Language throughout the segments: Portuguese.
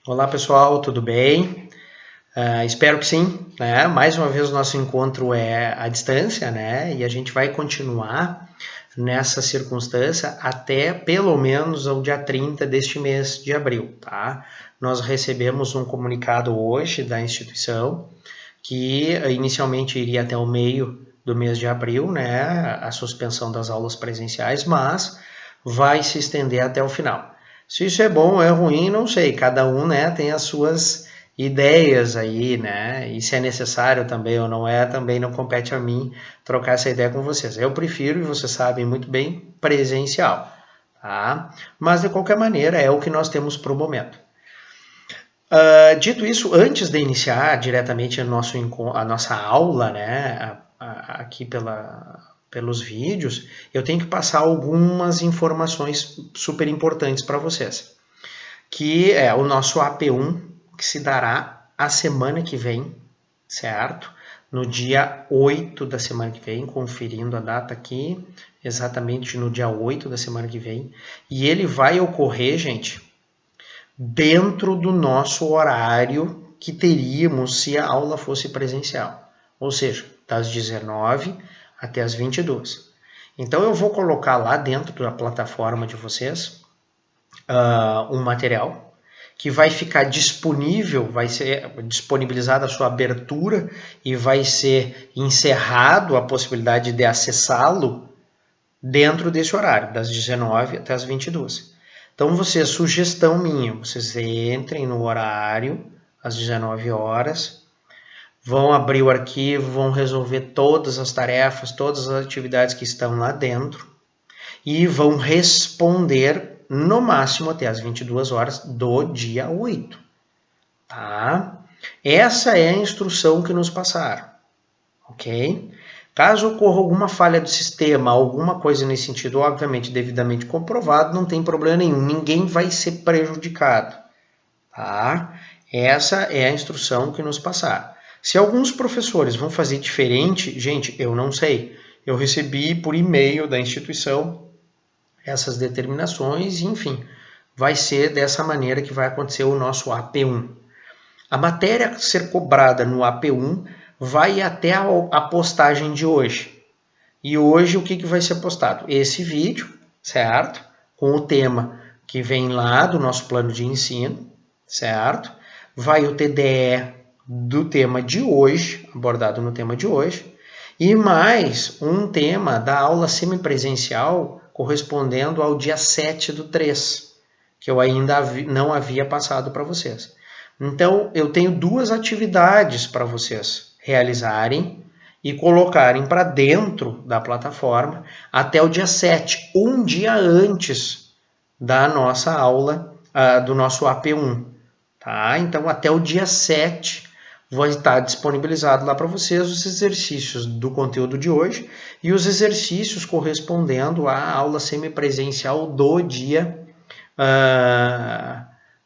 Olá pessoal, tudo bem? Espero que sim, né? Mais uma vez o nosso encontro é à distância, né? E a gente vai continuar nessa circunstância até pelo menos o dia 30 deste mês de abril, tá? Nós recebemos um comunicado hoje da instituição que inicialmente iria até o meio do mês de abril, né? A suspensão das aulas presenciais, mas vai se estender até o final. Se isso é bom ou é ruim, não sei. Cada um, né, tem as suas ideias aí, né? E se é necessário também ou não é, também não compete a mim trocar essa ideia com vocês. Eu prefiro, e vocês sabem muito bem, presencial, tá? Mas de qualquer maneira é o que nós temos para o momento. Dito isso, antes de iniciar diretamente a nossa aula, né, aqui pelos vídeos, eu tenho que passar algumas informações super importantes para vocês, que é o nosso AP1, que se dará a semana que vem, certo? No dia 8 da semana que vem, conferindo a data aqui, exatamente no dia 8 da semana que vem, e ele vai ocorrer, gente, dentro do nosso horário que teríamos se a aula fosse presencial, ou seja, das 19 até as 22. Então eu vou colocar lá dentro da plataforma de vocês um material que vai ficar disponível, vai ser disponibilizada a sua abertura e vai ser encerrado a possibilidade de acessá-lo dentro desse horário, das 19 até as 22. Então, sugestão minha, vocês entrem no horário, às 19 horas, vão abrir o arquivo, vão resolver todas as tarefas, todas as atividades que estão lá dentro e vão responder no máximo até as 22 horas do dia 8. Tá? Essa é a instrução que nos passaram, ok? Caso ocorra alguma falha do sistema, alguma coisa nesse sentido, obviamente devidamente comprovado, não tem problema nenhum, ninguém vai ser prejudicado, tá? Essa é a instrução que nos passaram. Se alguns professores vão fazer diferente, gente, eu não sei. Eu recebi por e-mail da instituição essas determinações, enfim, vai ser dessa maneira que vai acontecer o nosso AP1. A matéria a ser cobrada no AP1 vai até a postagem de hoje. E hoje o que vai ser postado? Esse vídeo, certo? Com o tema que vem lá do nosso plano de ensino, certo? Vai o TDE do tema de hoje, abordado no tema de hoje, e mais um tema da aula semipresencial correspondendo ao dia 7/3, que eu ainda não havia passado para vocês. Então, eu tenho duas atividades para vocês realizarem e colocarem para dentro da plataforma até o dia 7, um dia antes da nossa aula, do nosso AP1. Tá? Então, até o dia 7 vai estar disponibilizado lá para vocês os exercícios do conteúdo de hoje e os exercícios correspondendo à aula semipresencial do dia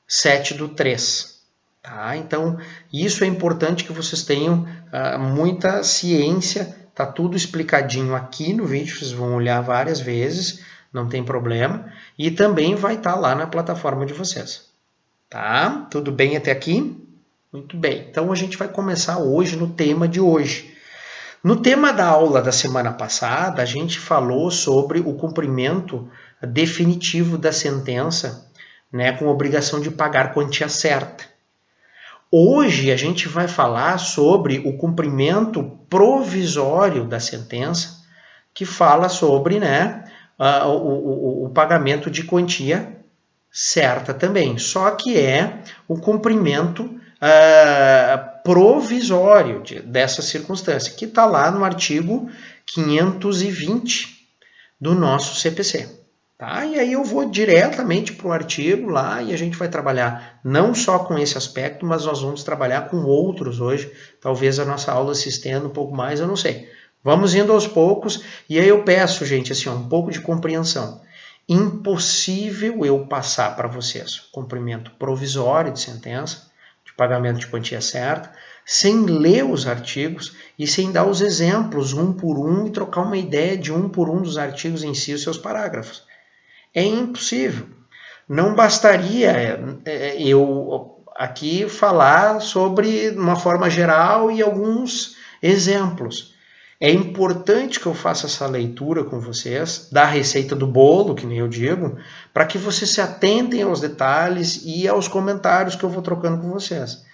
7/3. Tá? Então, isso é importante que vocês tenham muita ciência, tá tudo explicadinho aqui no vídeo, vocês vão olhar várias vezes, não tem problema, e também vai estar lá na plataforma de vocês. Tá? Tudo bem até aqui? Muito bem, então a gente vai começar hoje no tema de hoje. No tema da aula da semana passada, a gente falou sobre o cumprimento definitivo da sentença, né, com obrigação de pagar quantia certa. Hoje a gente vai falar sobre o cumprimento provisório da sentença, que fala sobre, né, o pagamento de quantia certa também, só que é o cumprimento provisório dessa circunstância, que está lá no artigo 520 do nosso CPC. Tá? E aí eu vou diretamente para o artigo lá e a gente vai trabalhar não só com esse aspecto, mas nós vamos trabalhar com outros hoje. Talvez a nossa aula se estenda um pouco mais, eu não sei. Vamos indo aos poucos e aí eu peço, gente, assim, um pouco de compreensão. Impossível eu passar para vocês o cumprimento provisório de sentença, de pagamento de quantia certa, sem ler os artigos e sem dar os exemplos um por um e trocar uma ideia de um por um dos artigos em si, os seus parágrafos. É impossível. Não bastaria eu aqui falar sobre uma forma geral e alguns exemplos. É importante que eu faça essa leitura com vocês, da receita do bolo, que nem eu digo, para que vocês se atentem aos detalhes e aos comentários que eu vou trocando com vocês.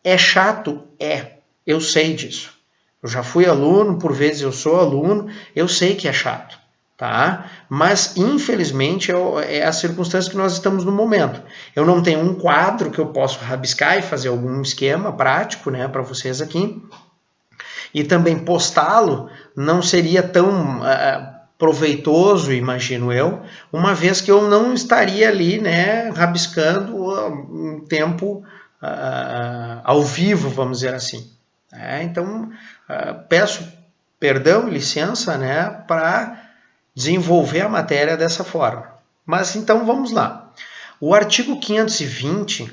É chato? É. Eu sei disso. Eu já fui aluno, por vezes eu sou aluno, eu sei que é chato. Tá? Mas, infelizmente, é a circunstância que nós estamos no momento. Eu não tenho um quadro que eu possa rabiscar e fazer algum esquema prático, né, para vocês aqui. E também postá-lo não seria tão proveitoso, imagino eu, uma vez que eu não estaria ali, né, rabiscando um tempo ao vivo, vamos dizer assim. Então, peço perdão e licença, né, para desenvolver a matéria dessa forma. Mas então vamos lá. O artigo 520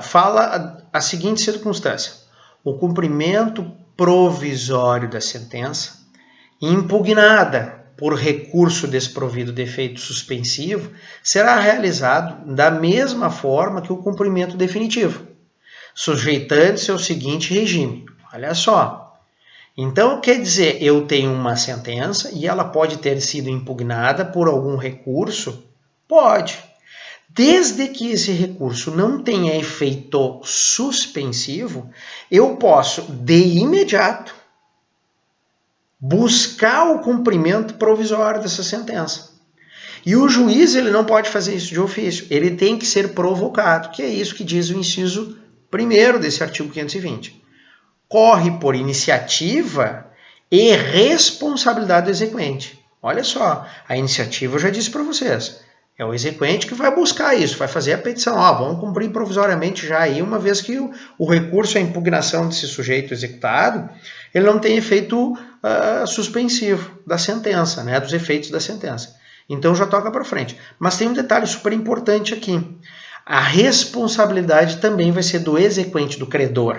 fala a seguinte circunstância: o cumprimento provisório da sentença, impugnada por recurso desprovido de efeito suspensivo, será realizado da mesma forma que o cumprimento definitivo, sujeitando-se ao seguinte regime. Olha só. Então, quer dizer, eu tenho uma sentença e ela pode ter sido impugnada por algum recurso? Pode. Desde que esse recurso não tenha efeito suspensivo, eu posso, de imediato, buscar o cumprimento provisório dessa sentença. E o juiz ele não pode fazer isso de ofício, ele tem que ser provocado, que é isso que diz o inciso 1º desse artigo 520. Corre por iniciativa e responsabilidade do exequente. Olha só, a iniciativa eu já disse para vocês. É o exequente que vai buscar isso, vai fazer a petição. Vamos cumprir provisoriamente já aí, uma vez que o recurso à impugnação desse sujeito executado, ele não tem efeito suspensivo da sentença, né, dos efeitos da sentença. Então já toca para frente. Mas tem um detalhe super importante aqui. A responsabilidade também vai ser do exequente, do credor.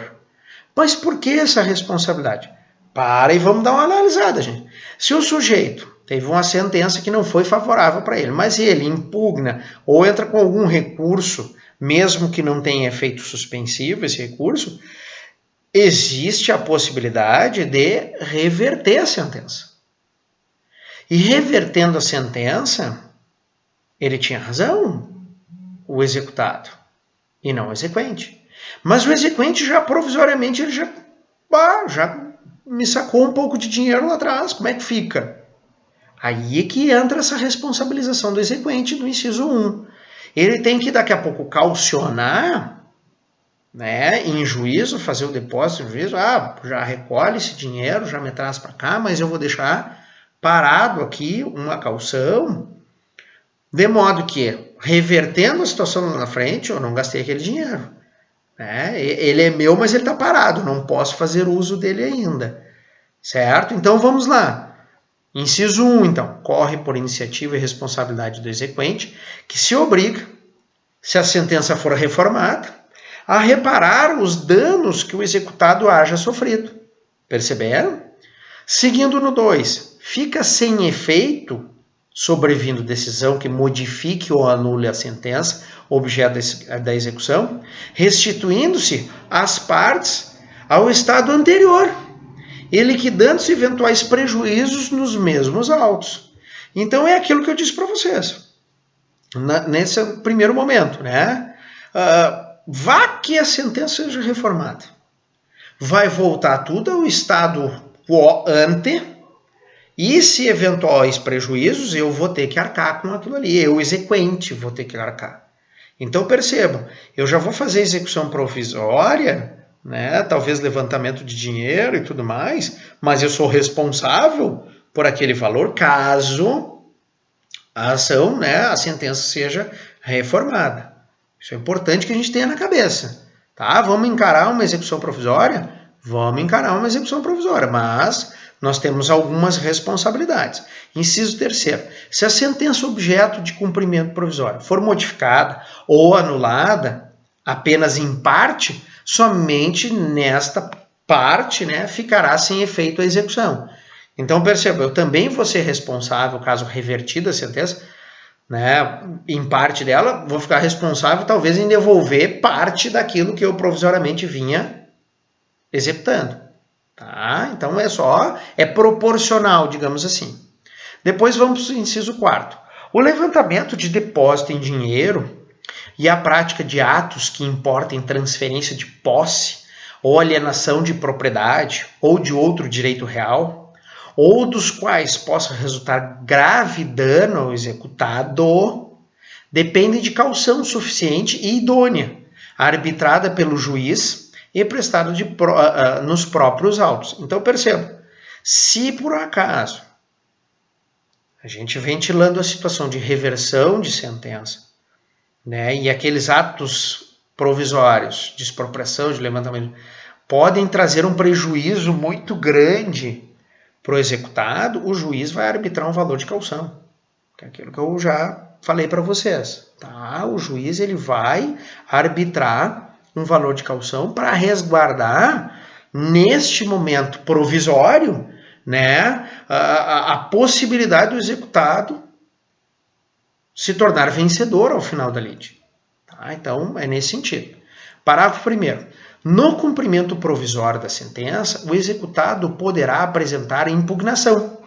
Mas por que essa responsabilidade? Para e vamos dar uma analisada, gente. Se o sujeito teve uma sentença que não foi favorável para ele, mas ele impugna ou entra com algum recurso, mesmo que não tenha efeito suspensivo esse recurso, existe a possibilidade de reverter a sentença. E revertendo a sentença, ele tinha razão, o executado, e não o exequente. Mas o exequente já provisoriamente ele já me sacou um pouco de dinheiro lá atrás, como é que fica? Aí é que entra essa responsabilização do exequente do inciso 1. Ele tem que daqui a pouco calcionar, né, em juízo, fazer o depósito em juízo, já recolhe esse dinheiro, já me traz para cá, mas eu vou deixar parado aqui uma caução, de modo que, revertendo a situação lá na frente, eu não gastei aquele dinheiro. Ele é meu, mas ele está parado, não posso fazer uso dele ainda. Certo? Então vamos lá. Inciso 1, então, corre por iniciativa e responsabilidade do exequente, que se obriga, se a sentença for reformada, a reparar os danos que o executado haja sofrido. Perceberam? Seguindo no 2, fica sem efeito, sobrevindo decisão que modifique ou anule a sentença, objeto da execução, restituindo-se as partes ao estado anterior, e liquidando-se eventuais prejuízos nos mesmos autos. Então é aquilo que eu disse para vocês, nesse primeiro momento, né? Vá que a sentença seja reformada. Vai voltar tudo ao estado quo ante, e se eventuais prejuízos, eu vou ter que arcar com aquilo ali. Eu, exequente, vou ter que arcar. Então percebam, eu já vou fazer execução provisória, né, talvez levantamento de dinheiro e tudo mais, mas eu sou responsável por aquele valor caso a ação, né, a sentença seja reformada. Isso é importante que a gente tenha na cabeça. Tá? Vamos encarar uma execução provisória? Vamos encarar uma execução provisória, mas nós temos algumas responsabilidades. Inciso 3º. Se a sentença objeto de cumprimento provisório for modificada ou anulada apenas em parte, somente nesta parte, né, ficará sem efeito a execução. Então, perceba, eu também vou ser responsável, caso revertida a sentença, né, em parte dela, vou ficar responsável talvez em devolver parte daquilo que eu provisoriamente vinha executando. Tá? Então é proporcional, digamos assim. Depois vamos para o inciso 4. O levantamento de depósito em dinheiro e a prática de atos que importem transferência de posse ou alienação de propriedade ou de outro direito real, ou dos quais possa resultar grave dano ao executado, dependem de caução suficiente e idônea, arbitrada pelo juiz e prestada nos próprios autos. Então perceba, se por acaso a gente ventilando a situação de reversão de sentença, né, e aqueles atos provisórios de expropriação, de levantamento, podem trazer um prejuízo muito grande para o executado, o juiz vai arbitrar um valor de caução, que é aquilo que eu já falei para vocês. Tá? O juiz ele vai arbitrar um valor de caução para resguardar, neste momento provisório, né, a possibilidade do executado se tornar vencedor ao final da lide. Tá? Então, é nesse sentido. Parágrafo 1º. No cumprimento provisório da sentença, o executado poderá apresentar impugnação,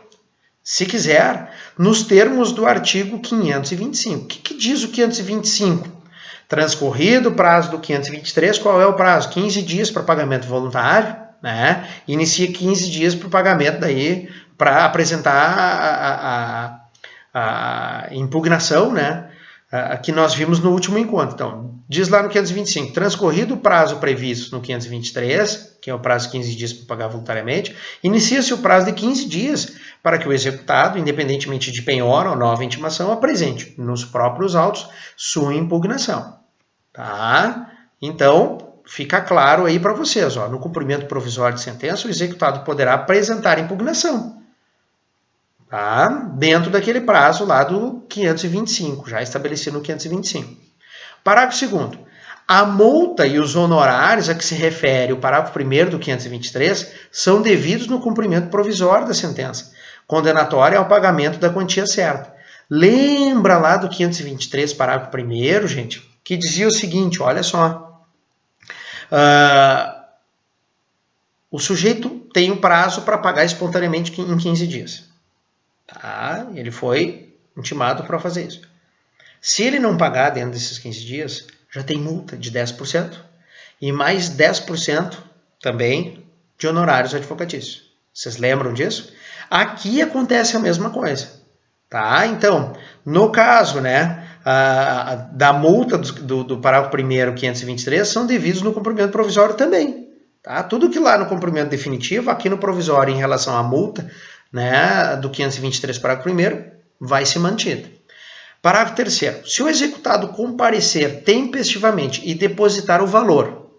se quiser, nos termos do artigo 525. O que diz o 525? Transcorrido o prazo do 523, qual é o prazo? 15 dias para pagamento voluntário, né? Inicia 15 dias para o pagamento daí, para apresentar a impugnação, né? Que nós vimos no último encontro. Então, diz lá no 525, transcorrido o prazo previsto no 523, que é o prazo de 15 dias para pagar voluntariamente, inicia-se o prazo de 15 dias para que o executado, independentemente de penhora ou nova intimação, apresente nos próprios autos sua impugnação. Tá? Então, fica claro aí para vocês, ó, no cumprimento provisório de sentença, o executado poderá apresentar impugnação. Tá? Dentro daquele prazo lá do 525, já estabelecido no 525. Parágrafo 2º. A multa e os honorários a que se refere o parágrafo 1º do 523 são devidos no cumprimento provisório da sentença, condenatória ao pagamento da quantia certa. Lembra lá do 523, parágrafo 1º, gente, que dizia o seguinte, olha só. O sujeito tem um prazo para pagar espontaneamente em 15 dias. Tá? Ele foi intimado para fazer isso. Se ele não pagar dentro desses 15 dias, já tem multa de 10% e mais 10% também de honorários advocatícios. Vocês lembram disso? Aqui acontece a mesma coisa. Tá? Então, no caso, né, da multa do parágrafo 1º 523 são devidos no cumprimento provisório também. Tá? Tudo que lá no cumprimento definitivo, aqui no provisório em relação à multa, né, do 523, parágrafo 1º, vai ser mantido. Parágrafo 3º. Se o executado comparecer tempestivamente e depositar o valor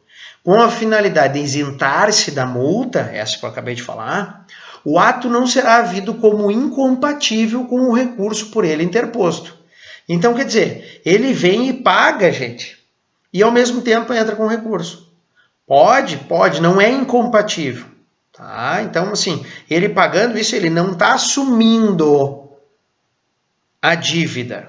com a finalidade de isentar-se da multa, essa que eu acabei de falar, o ato não será havido como incompatível com o recurso por ele interposto. Então, quer dizer, ele vem e paga, gente, e ao mesmo tempo entra com recurso. Pode, não é incompatível. Tá? Então, assim, ele pagando isso, ele não está assumindo a dívida.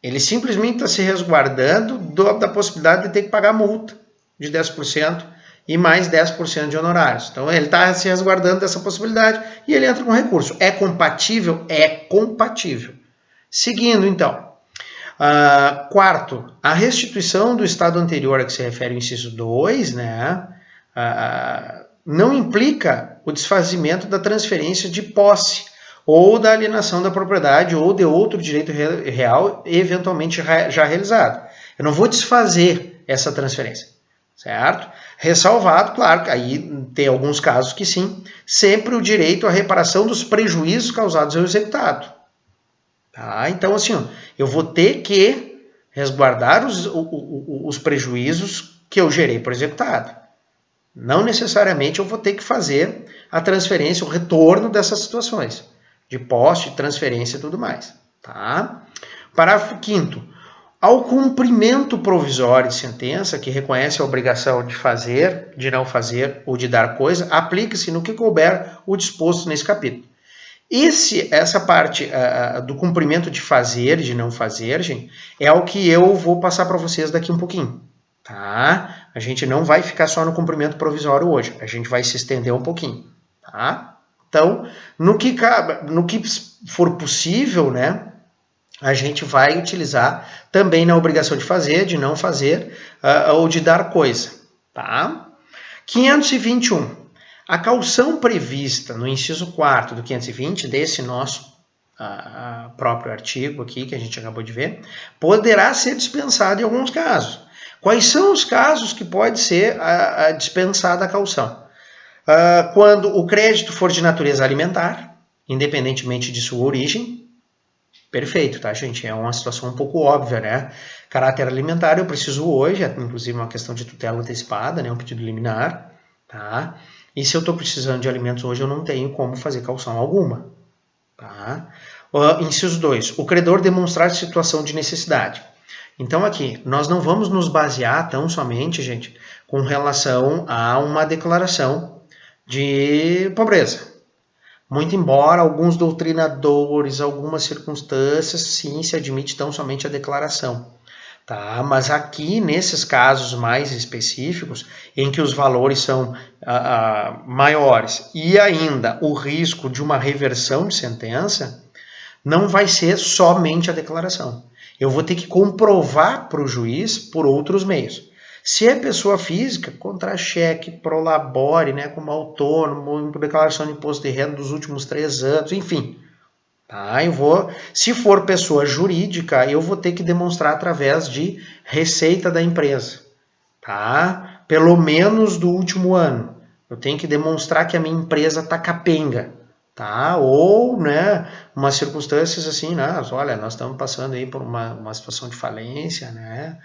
Ele simplesmente está se resguardando da possibilidade de ter que pagar multa de 10% e mais 10% de honorários. Então, ele está se resguardando dessa possibilidade e ele entra com recurso. É compatível? É compatível. Seguindo, então. Quarto, a restituição do estado anterior a que se refere o inciso 2, né, não implica o desfazimento da transferência de posse ou da alienação da propriedade ou de outro direito real eventualmente já realizado. Eu não vou desfazer essa transferência, certo? Ressalvado, claro, que aí tem alguns casos que sim, sempre o direito à reparação dos prejuízos causados ao executado. Tá? Então, assim, ó, eu vou ter que resguardar os prejuízos que eu gerei por executado. Não necessariamente eu vou ter que fazer a transferência, o retorno dessas situações, de posse, de transferência e tudo mais. Tá? Parágrafo 5º. Ao cumprimento provisório de sentença, que reconhece a obrigação de fazer, de não fazer ou de dar coisa, aplica-se no que couber o disposto nesse capítulo. Essa parte do cumprimento de fazer e de não fazer, gente, é o que eu vou passar para vocês daqui um pouquinho, tá? A gente não vai ficar só no cumprimento provisório hoje, a gente vai se estender um pouquinho, tá? Então, no que for possível, né, a gente vai utilizar também na obrigação de fazer, de não fazer ou de dar coisa, tá? 521. A caução prevista no inciso 4º do 520, desse nosso próprio artigo aqui, que a gente acabou de ver, poderá ser dispensada em alguns casos. Quais são os casos que pode ser dispensada a caução? Quando o crédito for de natureza alimentar, independentemente de sua origem. Perfeito, tá, gente? É uma situação um pouco óbvia, né? Caráter alimentar, eu preciso hoje, inclusive uma questão de tutela antecipada, né? Um pedido liminar, tá? E se eu estou precisando de alimentos hoje, eu não tenho como fazer caução alguma. Tá? Inciso 2. O credor demonstrar situação de necessidade. Então aqui, nós não vamos nos basear tão somente, gente, com relação a uma declaração de pobreza. Muito embora alguns doutrinadores, algumas circunstâncias, sim, se admite tão somente a declaração. Tá? Mas aqui, nesses casos mais específicos, em que os valores são maiores e ainda o risco de uma reversão de sentença, não vai ser somente a declaração. Eu vou ter que comprovar para o juiz por outros meios. Se é pessoa física, contra-cheque, prolabore, né, como autônomo, declaração de imposto de renda dos últimos 3 anos, enfim. Tá? Se for pessoa jurídica, eu vou ter que demonstrar através de receita da empresa, tá? Pelo menos do último ano. Eu tenho que demonstrar que a minha empresa está capenga, tá? Ou, né, umas circunstâncias assim, né? Olha, nós estamos passando aí por uma situação de falência, né?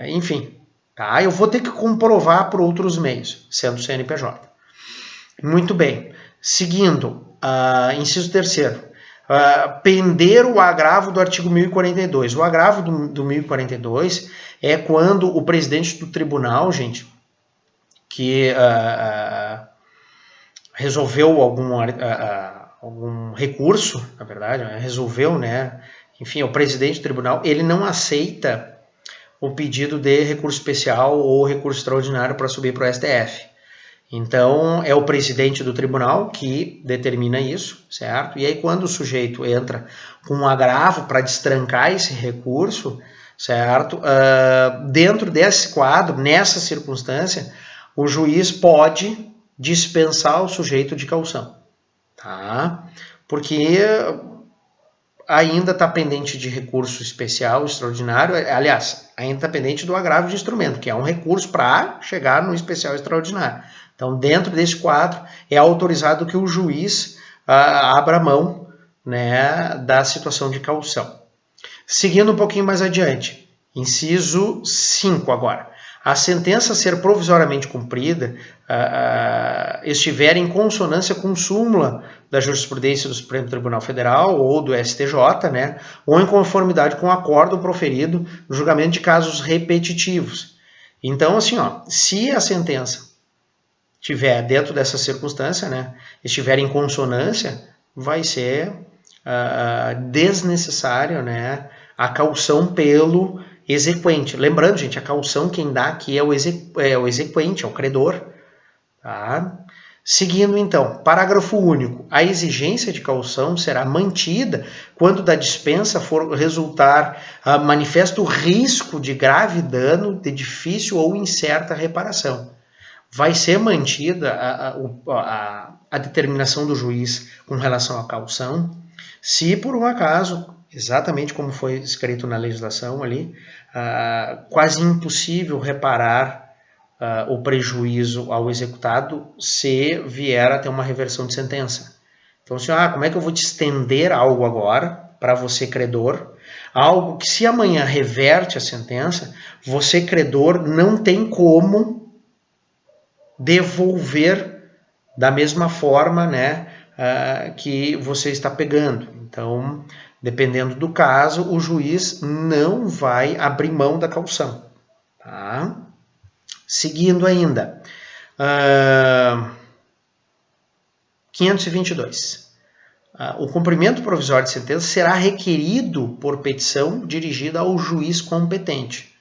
Enfim, tá? Eu vou ter que comprovar por outros meios, sendo CNPJ. Muito bem. Seguindo, inciso 3º. Pender o agravo do artigo 1042. O agravo do 1042 é quando o presidente do tribunal, gente, que resolveu algum recurso, na verdade, resolveu, né? Enfim, o presidente do tribunal, ele não aceita o pedido de recurso especial ou recurso extraordinário para subir para o STF. Então, é o presidente do tribunal que determina isso, certo? E aí, quando o sujeito entra com um agravo para destrancar esse recurso, certo? Dentro desse quadro, nessa circunstância, o juiz pode dispensar o sujeito de caução, tá? Porque ainda está pendente de recurso especial, extraordinário, aliás, ainda está pendente do agravo de instrumento, que é um recurso para chegar no especial extraordinário. Então, dentro desse quadro, é autorizado que o juiz abra mão, né, da situação de caução. Seguindo um pouquinho mais adiante, inciso 5 agora. A sentença a ser provisoriamente cumprida estiver em consonância com súmula da jurisprudência do Supremo Tribunal Federal ou do STJ, né, ou em conformidade com o acordo proferido no julgamento de casos repetitivos. Então, assim, se a sentença estiver dentro dessa circunstância, né, estiver em consonância, vai ser desnecessário, né, a caução pelo exequente. Lembrando, gente, a caução quem dá aqui é o exequente, é o credor. Tá? Seguindo, então, parágrafo único. A exigência de caução será mantida quando da dispensa for resultar manifesto risco de grave dano, de difícil ou incerta reparação. Vai ser mantida a determinação do juiz com relação à caução, se por um acaso, exatamente como foi escrito na legislação ali, quase impossível reparar o prejuízo ao executado se vier a ter uma reversão de sentença. Então, assim, como é que eu vou te estender algo agora para você, credor? Algo que se amanhã reverte a sentença, você, credor, não tem como devolver da mesma forma, né, que você está pegando. Então, dependendo do caso, o juiz não vai abrir mão da caução. Tá? Seguindo ainda. 522. o cumprimento provisório de sentença será requerido por petição dirigida ao juiz competente.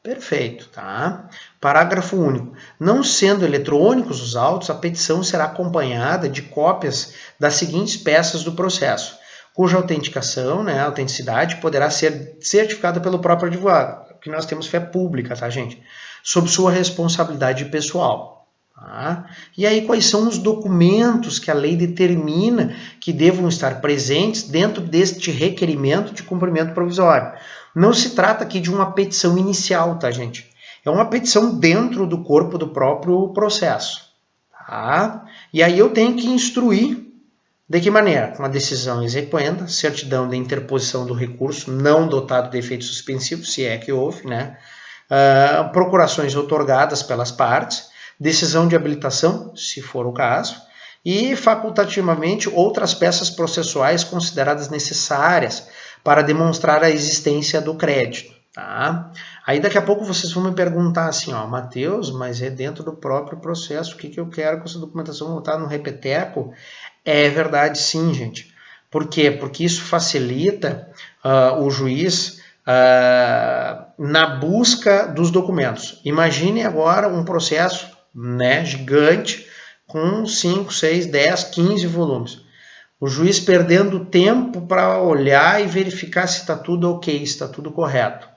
Perfeito, tá? Parágrafo único. Não sendo eletrônicos os autos, a petição será acompanhada de cópias das seguintes peças do processo, cuja autenticação, né, a autenticidade, poderá ser certificada pelo próprio advogado, porque nós temos fé pública, tá, gente? Sob sua responsabilidade pessoal. Tá? E aí, quais são os documentos que a lei determina que devam estar presentes dentro deste requerimento de cumprimento provisório? Não se trata aqui de uma petição inicial, tá, gente? É uma petição dentro do corpo do próprio processo. Tá? E aí eu tenho que instruir de que maneira? Com a decisão exequenda, certidão de interposição do recurso, não dotado de efeito suspensivo, se é que houve, né? Procurações outorgadas pelas partes, decisão de habilitação, se for o caso, e facultativamente outras peças processuais consideradas necessárias para demonstrar a existência do crédito. Tá? Aí daqui a pouco vocês vão me perguntar assim, ó, Matheus, mas é dentro do próprio processo, o que eu quero com essa documentação voltar no repeteco? É verdade sim, gente. Por quê? Porque isso facilita o juiz na busca dos documentos. Imagine agora um processo, né, gigante, com 5, 6, 10, 15 volumes. O juiz perdendo tempo para olhar e verificar se está tudo ok, se está tudo correto.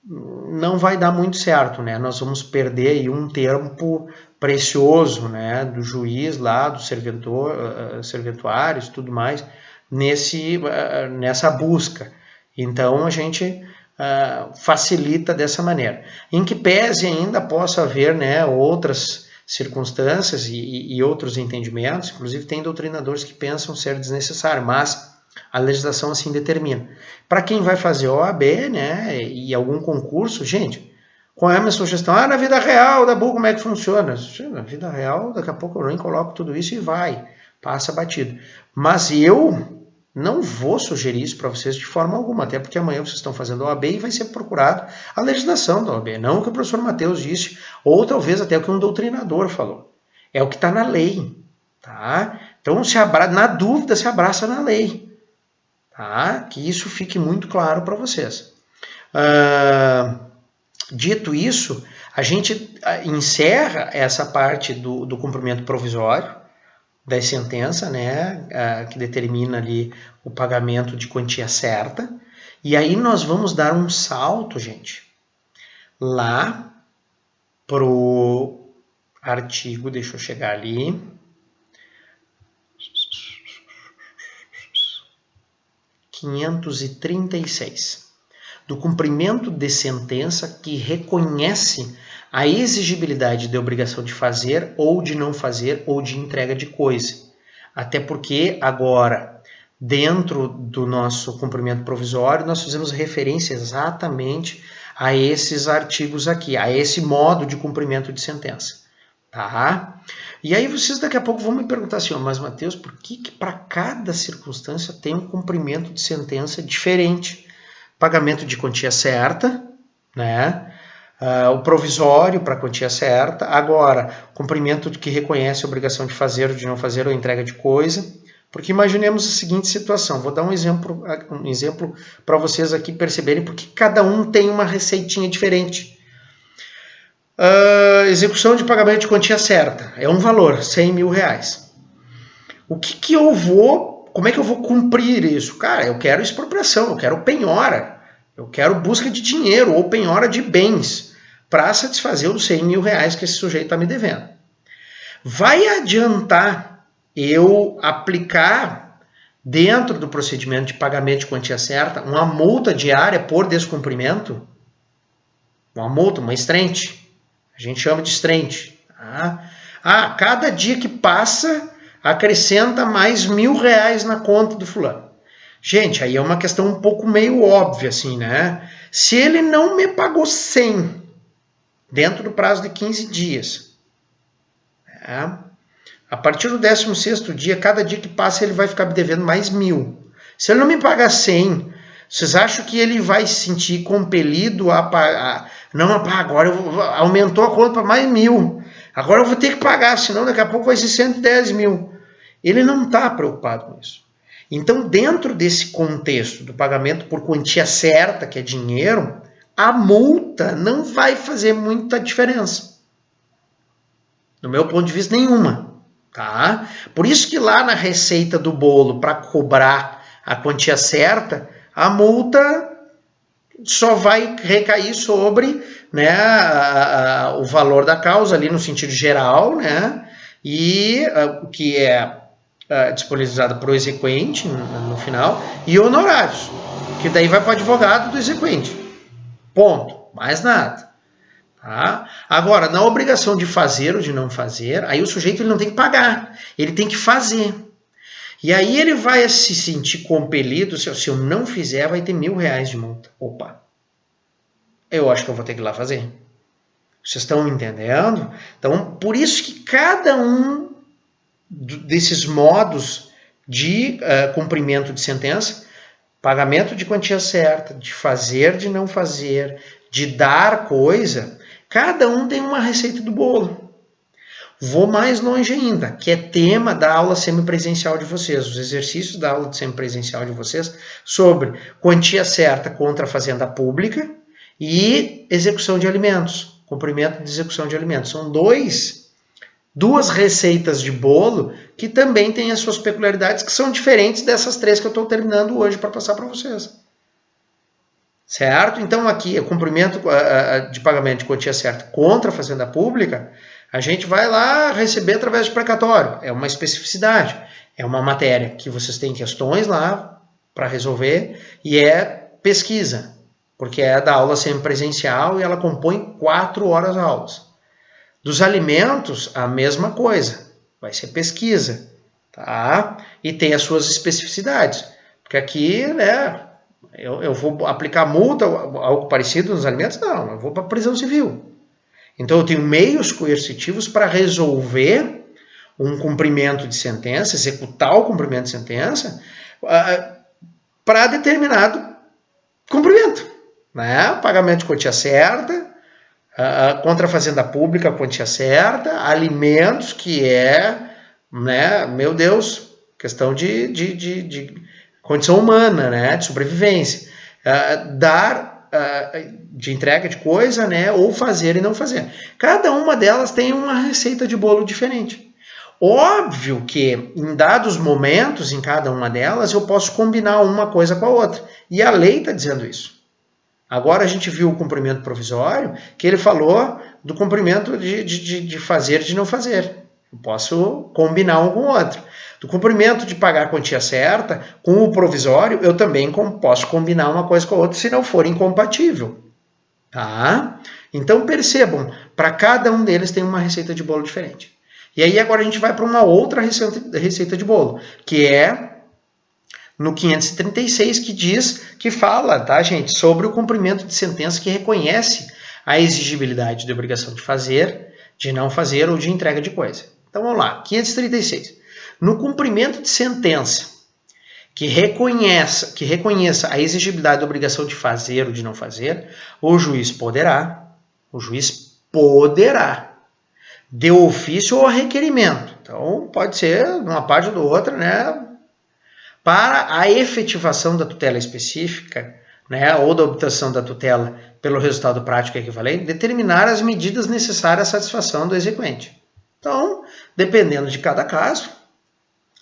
Não vai dar muito certo, né? Nós vamos perder aí um tempo precioso, né, do juiz lá, do serventuários, tudo mais, nessa busca. Então a gente facilita dessa maneira. Em que pese ainda possa haver, né, outras circunstâncias e outros entendimentos, inclusive tem doutrinadores que pensam ser desnecessário, mas a legislação assim determina. Para quem vai fazer OAB, né, e algum concurso, gente, qual é a minha sugestão? Na vida real, da boa, como é que funciona? Na vida real, daqui a pouco eu nem coloco tudo isso e vai, passa batido. Mas eu não vou sugerir isso para vocês de forma alguma, até porque amanhã vocês estão fazendo OAB e vai ser procurado a legislação da OAB, não o que o professor Matheus disse, ou talvez até o que um doutrinador falou. É o que está na lei. Tá? Então, na dúvida, se abraça na lei. Tá? Que isso fique muito claro para vocês. Dito isso, a gente encerra essa parte do cumprimento provisório da sentença, né, que determina ali o pagamento de quantia certa, e aí nós vamos dar um salto, gente, lá pro artigo, deixa eu chegar ali, 536, do cumprimento de sentença que reconhece a exigibilidade de obrigação de fazer ou de não fazer ou de entrega de coisa. Até porque agora, dentro do nosso cumprimento provisório, nós fizemos referência exatamente a esses artigos aqui, a esse modo de cumprimento de sentença. Tá? E aí vocês daqui a pouco vão me perguntar assim, mas Matheus, por que para cada circunstância tem um cumprimento de sentença diferente? Pagamento de quantia certa, né? O provisório para a quantia certa, agora, cumprimento que reconhece a obrigação de fazer ou de não fazer ou entrega de coisa, porque imaginemos a seguinte situação, vou dar um exemplo para vocês aqui perceberem porque cada um tem uma receitinha diferente. Execução de pagamento de quantia certa, é um valor, 100 mil reais. Como é que eu vou cumprir isso? Cara, eu quero expropriação, eu quero penhora, eu quero busca de dinheiro ou penhora de bens para satisfazer os 100 mil reais que esse sujeito está me devendo. Vai adiantar eu aplicar dentro do procedimento de pagamento de quantia certa uma multa diária por descumprimento? Uma multa, uma estrente. A gente chama de estrente. Tá? Cada dia que passa acrescenta mais R$1.000 na conta do fulano. Gente, aí é uma questão um pouco meio óbvia, assim, né? Se ele não me pagou 100 dentro do prazo de 15 dias, né? A partir do 16º dia, cada dia que passa, ele vai ficar me devendo mais 1.000. Se ele não me pagar 100, vocês acham que ele vai se sentir compelido a pagar? Não, agora aumentou a conta para mais 1.000. Agora eu vou ter que pagar, senão daqui a pouco vai ser 110 mil. Ele não está preocupado com isso. Então, dentro desse contexto do pagamento por quantia certa, que é dinheiro, a multa não vai fazer muita diferença. Do meu ponto de vista, nenhuma. Tá? Por isso que lá na receita do bolo, para cobrar a quantia certa, a multa só vai recair sobre, né, o valor da causa ali no sentido geral, né, e o que é disponibilizado para o exequente no final, e honorários, que daí vai para o advogado do exequente. Ponto. Mais nada. Tá? Agora, na obrigação de fazer ou de não fazer, aí o sujeito ele não tem que pagar, ele tem que fazer. E aí ele vai se sentir compelido, se eu não fizer, vai ter R$1.000 de multa. Opa, eu acho que eu vou ter que ir lá fazer. Vocês estão entendendo? Então, por isso que cada um desses modos de cumprimento de sentença, pagamento de quantia certa, de fazer, de não fazer, de dar coisa, cada um tem uma receita do bolo. Vou mais longe ainda, que é tema da aula semipresencial de vocês, os exercícios da aula semipresencial de vocês sobre quantia certa contra a fazenda pública e execução de alimentos, cumprimento de execução de alimentos. São duas receitas de bolo que também têm as suas peculiaridades, que são diferentes dessas três que eu estou terminando hoje para passar para vocês. Certo? Então aqui, o cumprimento de pagamento de quantia certa contra a fazenda pública, a gente vai lá receber através de precatório. É uma especificidade. É uma matéria que vocês têm questões lá para resolver e é pesquisa, porque é da aula semipresencial e ela compõe 4 horas aulas. Dos alimentos, a mesma coisa. Vai ser pesquisa, tá? E tem as suas especificidades. Porque aqui, né, eu vou aplicar multa, algo parecido nos alimentos? Não, eu vou para a prisão civil. Então, eu tenho meios coercitivos para resolver um cumprimento de sentença, executar o cumprimento de sentença para determinado cumprimento. Né? Pagamento de quantia certa, contra a fazenda pública, quantia certa, alimentos, que é, né, meu Deus, questão de condição humana, né, de sobrevivência. Dar de entrega de coisa, né, ou fazer e não fazer. Cada uma delas tem uma receita de bolo diferente. Óbvio que em dados momentos, em cada uma delas, eu posso combinar uma coisa com a outra. E a lei está dizendo isso. Agora a gente viu o cumprimento provisório, que ele falou do cumprimento de fazer e de não fazer. Eu posso combinar um com o outro. Do cumprimento de pagar a quantia certa, com o provisório, eu também posso combinar uma coisa com a outra se não for incompatível. Tá? Então percebam, para cada um deles tem uma receita de bolo diferente. E aí agora a gente vai para uma outra receita de bolo, que é no 536, que fala, tá, gente, sobre o cumprimento de sentença que reconhece a exigibilidade da obrigação de fazer, de não fazer ou de entrega de coisa. Então vamos lá, 536. No cumprimento de sentença que reconheça a exigibilidade da obrigação de fazer ou de não fazer, o juiz poderá, de ofício ou a requerimento. Então pode ser uma parte ou da outra, né? Para a efetivação da tutela específica, né, ou da obtenção da tutela pelo resultado prático equivalente, determinar as medidas necessárias à satisfação do exequente. Então, dependendo de cada caso,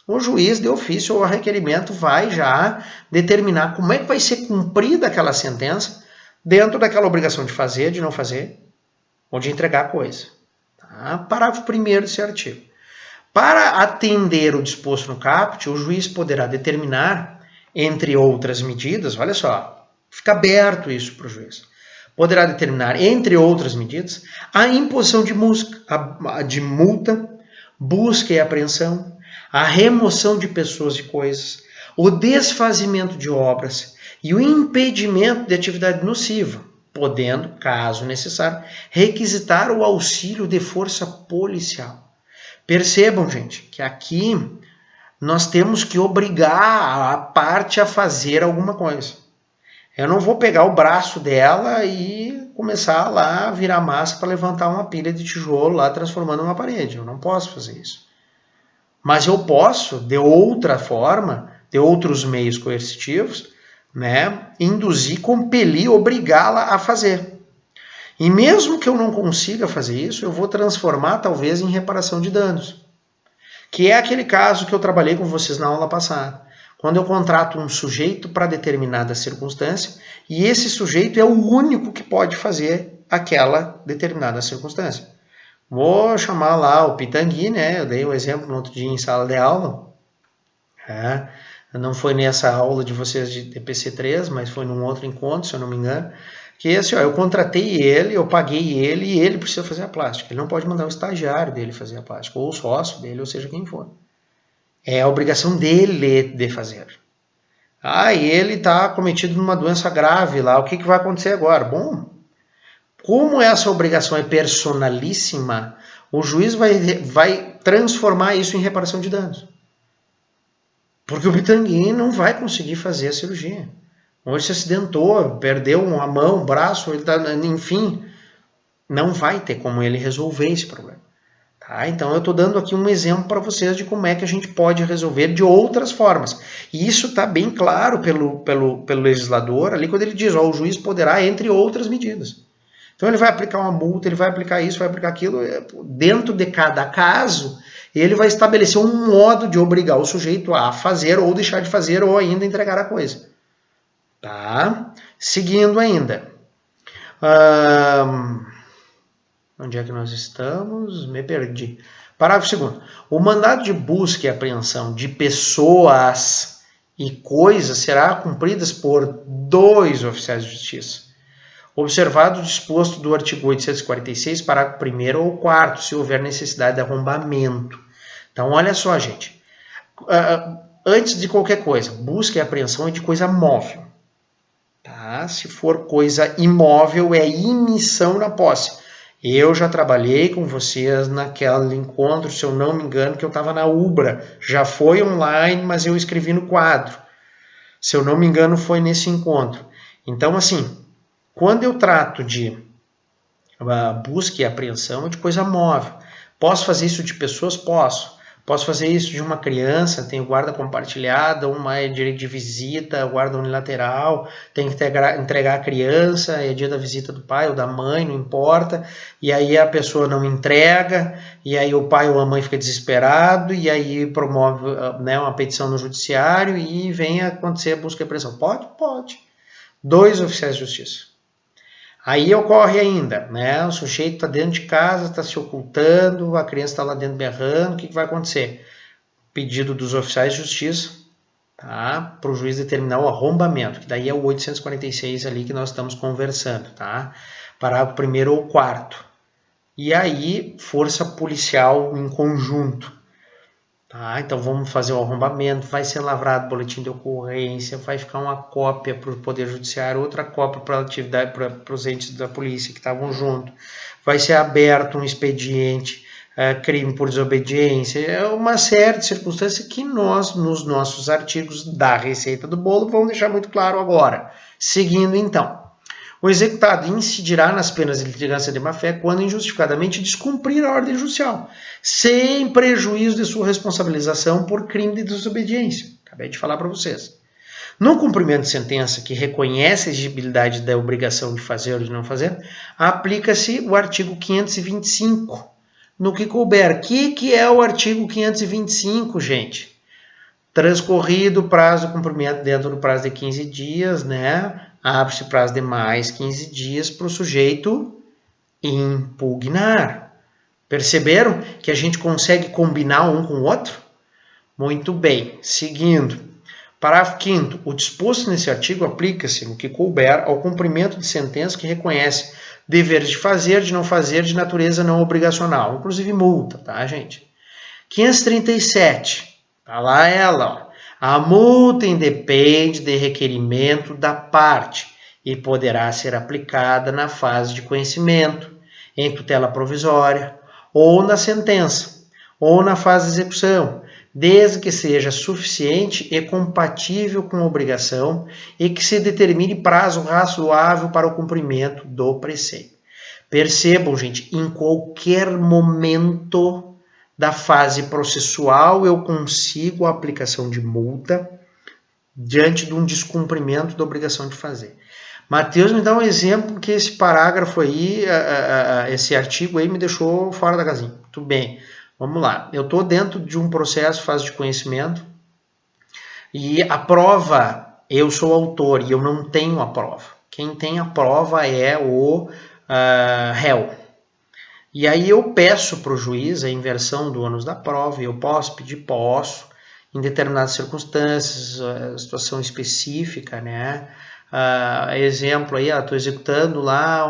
o juiz de ofício ou a requerimento vai já determinar como é que vai ser cumprida aquela sentença dentro daquela obrigação de fazer, de não fazer, ou de entregar a coisa. Tá? Parágrafo 1º desse artigo. Para atender o disposto no caput, o juiz poderá determinar, entre outras medidas, olha só, fica aberto isso para o juiz, poderá determinar, entre outras medidas, a imposição de multa, busca e apreensão, a remoção de pessoas e coisas, o desfazimento de obras e o impedimento de atividade nociva, podendo, caso necessário, requisitar o auxílio de força policial. Percebam, gente, que aqui nós temos que obrigar a parte a fazer alguma coisa. Eu não vou pegar o braço dela e começar lá a virar massa para levantar uma pilha de tijolo lá transformando uma parede. Eu não posso fazer isso. Mas eu posso, de outra forma, de outros meios coercitivos, né, induzir, compelir, obrigá-la a fazer. E mesmo que eu não consiga fazer isso, eu vou transformar talvez em reparação de danos. Que é aquele caso que eu trabalhei com vocês na aula passada. Quando eu contrato um sujeito para determinada circunstância e esse sujeito é o único que pode fazer aquela determinada circunstância. Vou chamar lá o Pitangui, né? Eu dei um exemplo no outro dia em sala de aula. Não foi nessa aula de vocês de DPC3, mas foi num outro encontro, se eu não me engano. Que assim, ó, eu contratei ele, eu paguei ele e ele precisa fazer a plástica. Ele não pode mandar o estagiário dele fazer a plástica, ou o sócio dele, ou seja quem for. É a obrigação dele de fazer. E ele está cometido numa doença grave lá, o que vai acontecer agora? Bom, como essa obrigação é personalíssima, o juiz vai transformar isso em reparação de danos. Porque o Pitangui não vai conseguir fazer a cirurgia. Ou ele se acidentou, perdeu a mão, o braço, ele tá, enfim, não vai ter como ele resolver esse problema. Tá? Então eu estou dando aqui um exemplo para vocês de como é que a gente pode resolver de outras formas. E isso está bem claro pelo legislador ali quando ele diz, o juiz poderá, entre outras medidas. Então ele vai aplicar uma multa, ele vai aplicar isso, vai aplicar aquilo. Dentro de cada caso, ele vai estabelecer um modo de obrigar o sujeito a fazer ou deixar de fazer ou ainda entregar a coisa. Tá? Seguindo ainda. Onde é que nós estamos? Me perdi. Parágrafo 2º. O mandado de busca e apreensão de pessoas e coisas será cumprido por 2 oficiais de justiça. Observado o disposto do artigo 846, parágrafo 1º ou 4º, se houver necessidade de arrombamento. Então, olha só, gente. Antes de qualquer coisa, busca e apreensão é de coisa móvel. Tá? Se for coisa imóvel, é imissão na posse. Eu já trabalhei com vocês naquele encontro, se eu não me engano, que eu estava na Ubra. Já foi online, mas eu escrevi no quadro. Se eu não me engano, foi nesse encontro. Então, assim, quando eu trato de busca e apreensão, é de coisa móvel. Posso fazer isso de pessoas? Posso. Posso fazer isso de uma criança, tenho guarda compartilhada, uma é direito de visita, guarda unilateral, tem que entregar a criança, é dia da visita do pai ou da mãe, não importa, e aí a pessoa não entrega, e aí o pai ou a mãe fica desesperado, e aí promove uma petição no judiciário e vem a acontecer a busca e apreensão. Pode? Pode. 2 oficiais de justiça. Aí ocorre ainda, o sujeito está dentro de casa, está se ocultando, a criança está lá dentro berrando, o que vai acontecer? Pedido dos oficiais de justiça, tá? Para o juiz determinar o arrombamento, que daí é o 846 ali que nós estamos conversando, tá? Parágrafo 1º ou 4º. E aí, força policial em conjunto. Tá, então vamos fazer o arrombamento, vai ser lavrado boletim de ocorrência, vai ficar uma cópia para o Poder Judiciário, outra cópia para os entes da polícia que estavam junto, vai ser aberto um expediente, crime por desobediência, é uma série de circunstâncias que nós, nos nossos artigos da Receita do Bolo, vamos deixar muito claro agora. Seguindo então. O executado incidirá nas penas de litigância de má-fé quando injustificadamente descumprir a ordem judicial, sem prejuízo de sua responsabilização por crime de desobediência. Acabei de falar para vocês. No cumprimento de sentença que reconhece a exigibilidade da obrigação de fazer ou de não fazer, aplica-se o artigo 525, no que couber. O que é o artigo 525, gente? Transcorrido o prazo de cumprimento dentro do prazo de 15 dias, abre-se prazo de mais 15 dias para o sujeito impugnar. Perceberam que a gente consegue combinar um com o outro? Muito bem. Seguindo. Parágrafo 5º. O disposto nesse artigo aplica-se, no que couber, ao cumprimento de sentença que reconhece deveres de fazer, de não fazer, de natureza não obrigacional, inclusive multa, tá, gente? 537. Tá lá ela, ó. A multa independe de requerimento da parte e poderá ser aplicada na fase de conhecimento, em tutela provisória, ou na sentença, ou na fase de execução, desde que seja suficiente e compatível com a obrigação e que se determine prazo razoável para o cumprimento do preceito. Percebam, gente, em qualquer momento da fase processual eu consigo a aplicação de multa, diante de um descumprimento da obrigação de fazer. Matheus, me dá um exemplo que esse parágrafo aí, esse artigo aí me deixou fora da casinha. Muito bem, vamos lá. Eu estou dentro de um processo, fase de conhecimento, e a prova, eu sou autor e eu não tenho a prova. Quem tem a prova é o réu. E aí eu peço para o juiz a inversão do ônus da prova, e eu posso pedir, posso, em determinadas circunstâncias, situação específica, né? Exemplo aí, estou executando lá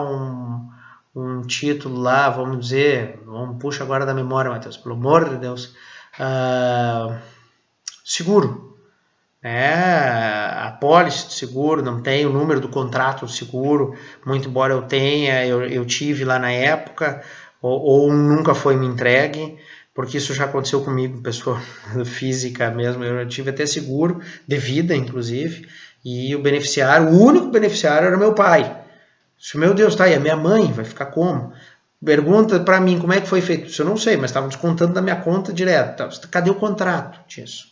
um título lá, vamos dizer, puxa agora da memória, Matheus, pelo amor de Deus, seguro, a pólice de seguro, não tem o número do contrato do seguro, muito embora eu tenha, eu tive lá na época, ou nunca foi me entregue, porque isso já aconteceu comigo, pessoa física mesmo, eu tive até seguro, de vida inclusive, e o beneficiário, o único beneficiário era meu pai. Meu Deus, tá, e a minha mãe vai ficar como? Pergunta para mim como é que foi feito. Isso eu não sei, mas estavam descontando da minha conta direto. Cadê o contrato disso?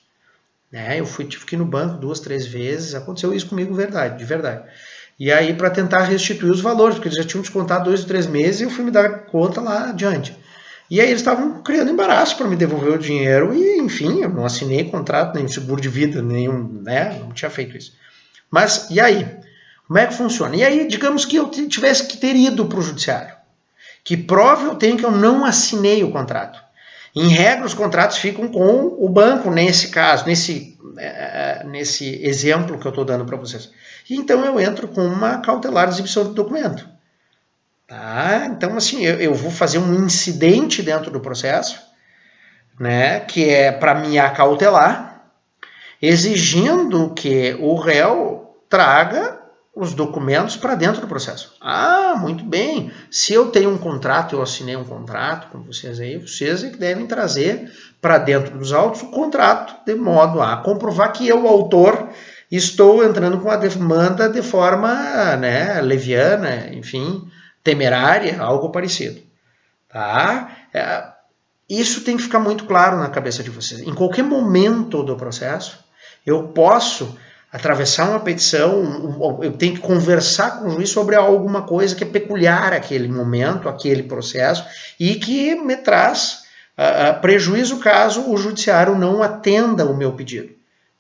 Eu tive que ir no banco 2, 3 vezes, aconteceu isso comigo de verdade. E aí para tentar restituir os valores, porque eles já tinham descontado 2 ou 3 meses e eu fui me dar conta lá adiante. E aí eles estavam criando embaraço para me devolver o dinheiro e, enfim, eu não assinei contrato, nem seguro de vida, nenhum, não tinha feito isso. Mas, e aí? Como é que funciona? E aí, digamos que eu tivesse que ter ido para o judiciário. Que prova eu tenho que eu não assinei o contrato? Em regra, os contratos ficam com o banco, nesse caso, nesse exemplo que eu estou dando para vocês. E então eu entro com uma cautelar de exibição do documento. Tá? Então, assim, eu vou fazer um incidente dentro do processo, que é para me acautelar, exigindo que o réu traga os documentos para dentro do processo. Muito bem. Se eu tenho um contrato, eu assinei um contrato com vocês aí, vocês é que devem trazer para dentro dos autos o contrato, de modo a comprovar que eu, autor, estou entrando com a demanda de forma leviana, enfim, temerária, algo parecido. Tá? Isso tem que ficar muito claro na cabeça de vocês. Em qualquer momento do processo, eu posso atravessar uma petição, eu tenho que conversar com o juiz sobre alguma coisa que é peculiar àquele momento, àquele processo, e que me traz prejuízo caso o judiciário não atenda o meu pedido.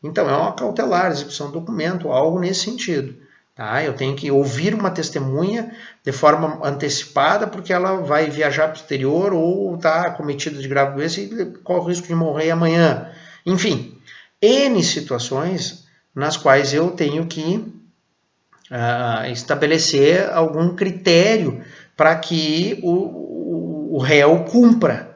Então, é uma cautelar, execução do documento, algo nesse sentido. Tá? Eu tenho que ouvir uma testemunha de forma antecipada, porque ela vai viajar para o exterior ou está acometida de grave doença e corre o risco de morrer amanhã. Enfim, N situações nas quais eu tenho que estabelecer algum critério para que o réu cumpra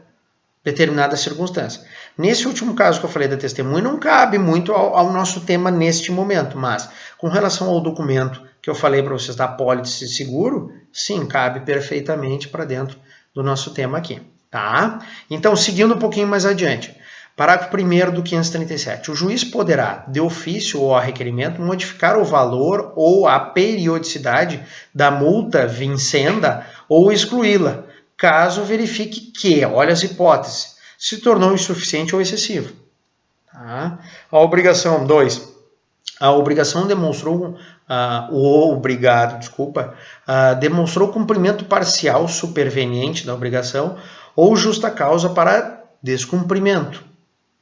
determinada circunstância. Nesse último caso que eu falei da testemunha, não cabe muito ao nosso tema neste momento, mas com relação ao documento que eu falei para vocês da apólice de seguro, sim, cabe perfeitamente para dentro do nosso tema aqui. Tá? Então, seguindo um pouquinho mais adiante. Parágrafo 1º do 537. O juiz poderá, de ofício ou a requerimento, modificar o valor ou a periodicidade da multa vincenda ou excluí-la, caso verifique que, olha as hipóteses, se tornou insuficiente ou excessivo. Tá? A obrigação 2. A obrigação demonstrou, demonstrou cumprimento parcial superveniente da obrigação ou justa causa para descumprimento.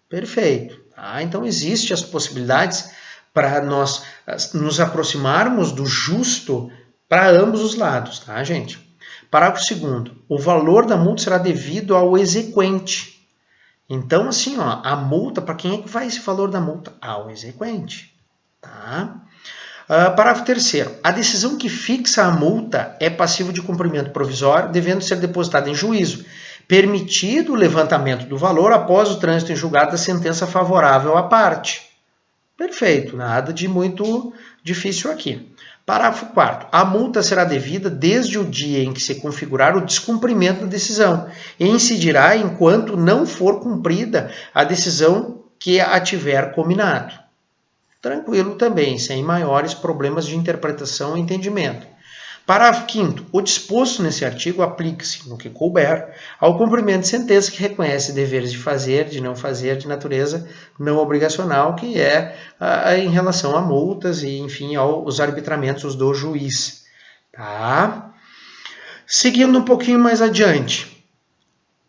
Perfeito. Tá? Então, existem as possibilidades para nós nos aproximarmos do justo para ambos os lados, tá, gente? Parágrafo 2º. O valor da multa será devido ao exequente. Então, assim, a multa, para quem é que vai esse valor da multa? Ao exequente. Tá? Parágrafo 3º. A decisão que fixa a multa é passiva de cumprimento provisório, devendo ser depositada em juízo, permitido o levantamento do valor após o trânsito em julgado da sentença favorável à parte. Perfeito, nada de muito difícil aqui. Parágrafo 4º. A multa será devida desde o dia em que se configurar o descumprimento da decisão e incidirá enquanto não for cumprida a decisão que a tiver cominado. Tranquilo também, sem maiores problemas de interpretação e entendimento. Parágrafo 5º. O disposto nesse artigo aplica-se, no que couber, ao cumprimento de sentença que reconhece deveres de fazer, de não fazer, de natureza não obrigacional, que é em relação a multas e, enfim, aos arbitramentos do juiz. Tá? Seguindo um pouquinho mais adiante,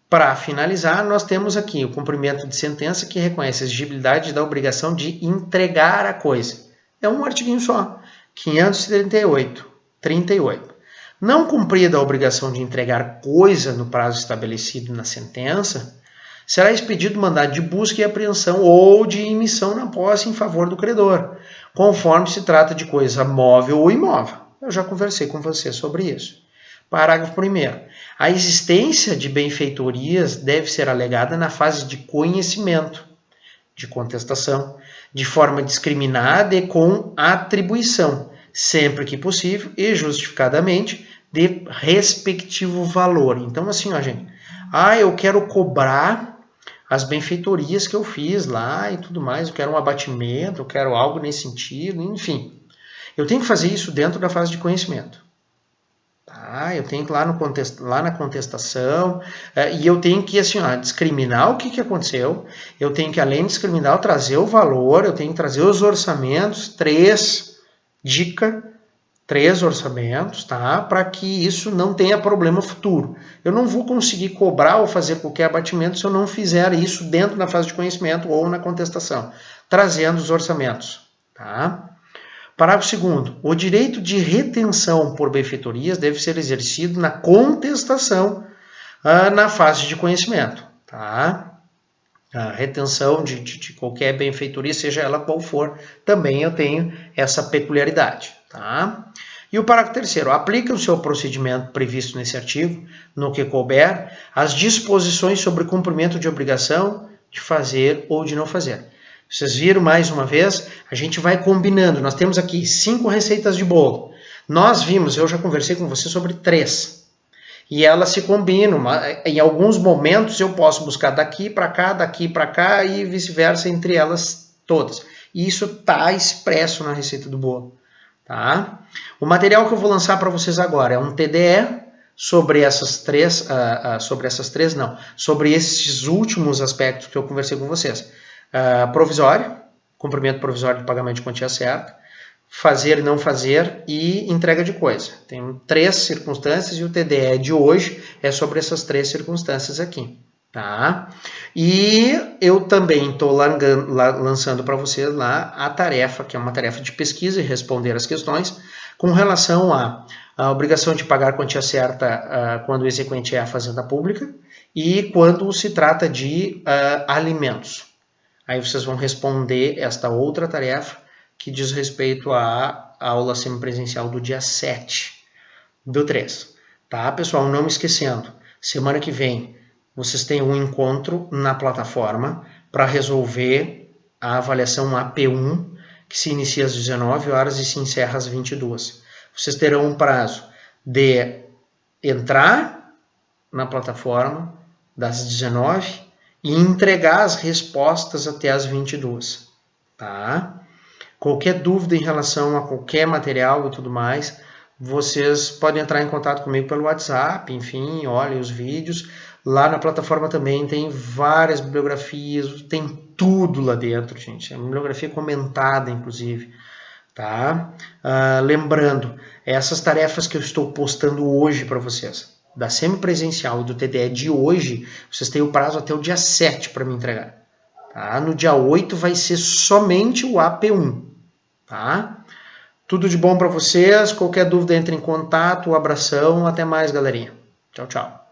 para finalizar, nós temos aqui o cumprimento de sentença que reconhece a exigibilidade da obrigação de entregar a coisa. É um artiguinho só, 538. 38. Não cumprida a obrigação de entregar coisa no prazo estabelecido na sentença, será expedido mandado de busca e apreensão ou de emissão na posse em favor do credor, conforme se trata de coisa móvel ou imóvel. Eu já conversei com você sobre isso. Parágrafo 1º. A existência de benfeitorias deve ser alegada na fase de conhecimento, de contestação, de forma discriminada e com atribuição, sempre que possível e justificadamente, de respectivo valor. Então, assim, ó, gente, eu quero cobrar as benfeitorias que eu fiz lá e tudo mais, eu quero um abatimento, eu quero algo nesse sentido, enfim. Eu tenho que fazer isso dentro da fase de conhecimento. Tá? Eu tenho que ir lá na contestação e eu tenho que, assim, ó, discriminar o que aconteceu, eu tenho que, além de discriminar, trazer o valor, eu tenho que trazer os orçamentos, 3 orçamentos, tá? Para que isso não tenha problema futuro. Eu não vou conseguir cobrar ou fazer qualquer abatimento se eu não fizer isso dentro da fase de conhecimento ou na contestação, trazendo os orçamentos, tá? Parágrafo 2º. O direito de retenção por benfeitorias deve ser exercido na contestação na fase de conhecimento, tá? A retenção de qualquer benfeitoria, seja ela qual for, também eu tenho essa peculiaridade. Tá? E o parágrafo 3º. Aplica o seu procedimento previsto nesse artigo, no que couber, as disposições sobre cumprimento de obrigação de fazer ou de não fazer. Vocês viram mais uma vez? A gente vai combinando. Nós temos aqui 5 receitas de bolo. Nós vimos, eu já conversei com você sobre 3. E elas se combinam. Em alguns momentos eu posso buscar daqui para cá e vice-versa entre elas todas. E isso está expresso na receita do bolo. Tá? O material que eu vou lançar para vocês agora é um TDE sobre sobre esses últimos aspectos que eu conversei com vocês. Provisório, cumprimento provisório de pagamento de quantia certa, fazer e não fazer e entrega de coisa. Tem 3 circunstâncias e o TDE de hoje é sobre essas 3 circunstâncias aqui. Tá? E eu também estou lançando para vocês lá a tarefa, que é uma tarefa de pesquisa e responder as questões com relação à obrigação de pagar a quantia certa quando o exequente é a fazenda pública e quando se trata de alimentos. Aí vocês vão responder esta outra tarefa que diz respeito à aula semipresencial do dia 7/3. Tá, pessoal? Não me esquecendo, semana que vem vocês têm um encontro na plataforma para resolver a avaliação AP1, que se inicia às 19 horas e se encerra às 22. Vocês terão um prazo de entrar na plataforma das 19 e entregar as respostas até as 22. Tá? Qualquer dúvida em relação a qualquer material e tudo mais, vocês podem entrar em contato comigo pelo WhatsApp, enfim, olhem os vídeos. Lá na plataforma também tem várias bibliografias, tem tudo lá dentro, gente. É uma bibliografia comentada, inclusive. Tá? Lembrando, essas tarefas que eu estou postando hoje para vocês, da semipresencial e do TDE de hoje, vocês têm o prazo até o dia 7 para me entregar. Tá? No dia 8 vai ser somente o AP1. Tá? Tudo de bom para vocês. Qualquer dúvida, entre em contato. Um abração. Até mais, galerinha. Tchau, tchau.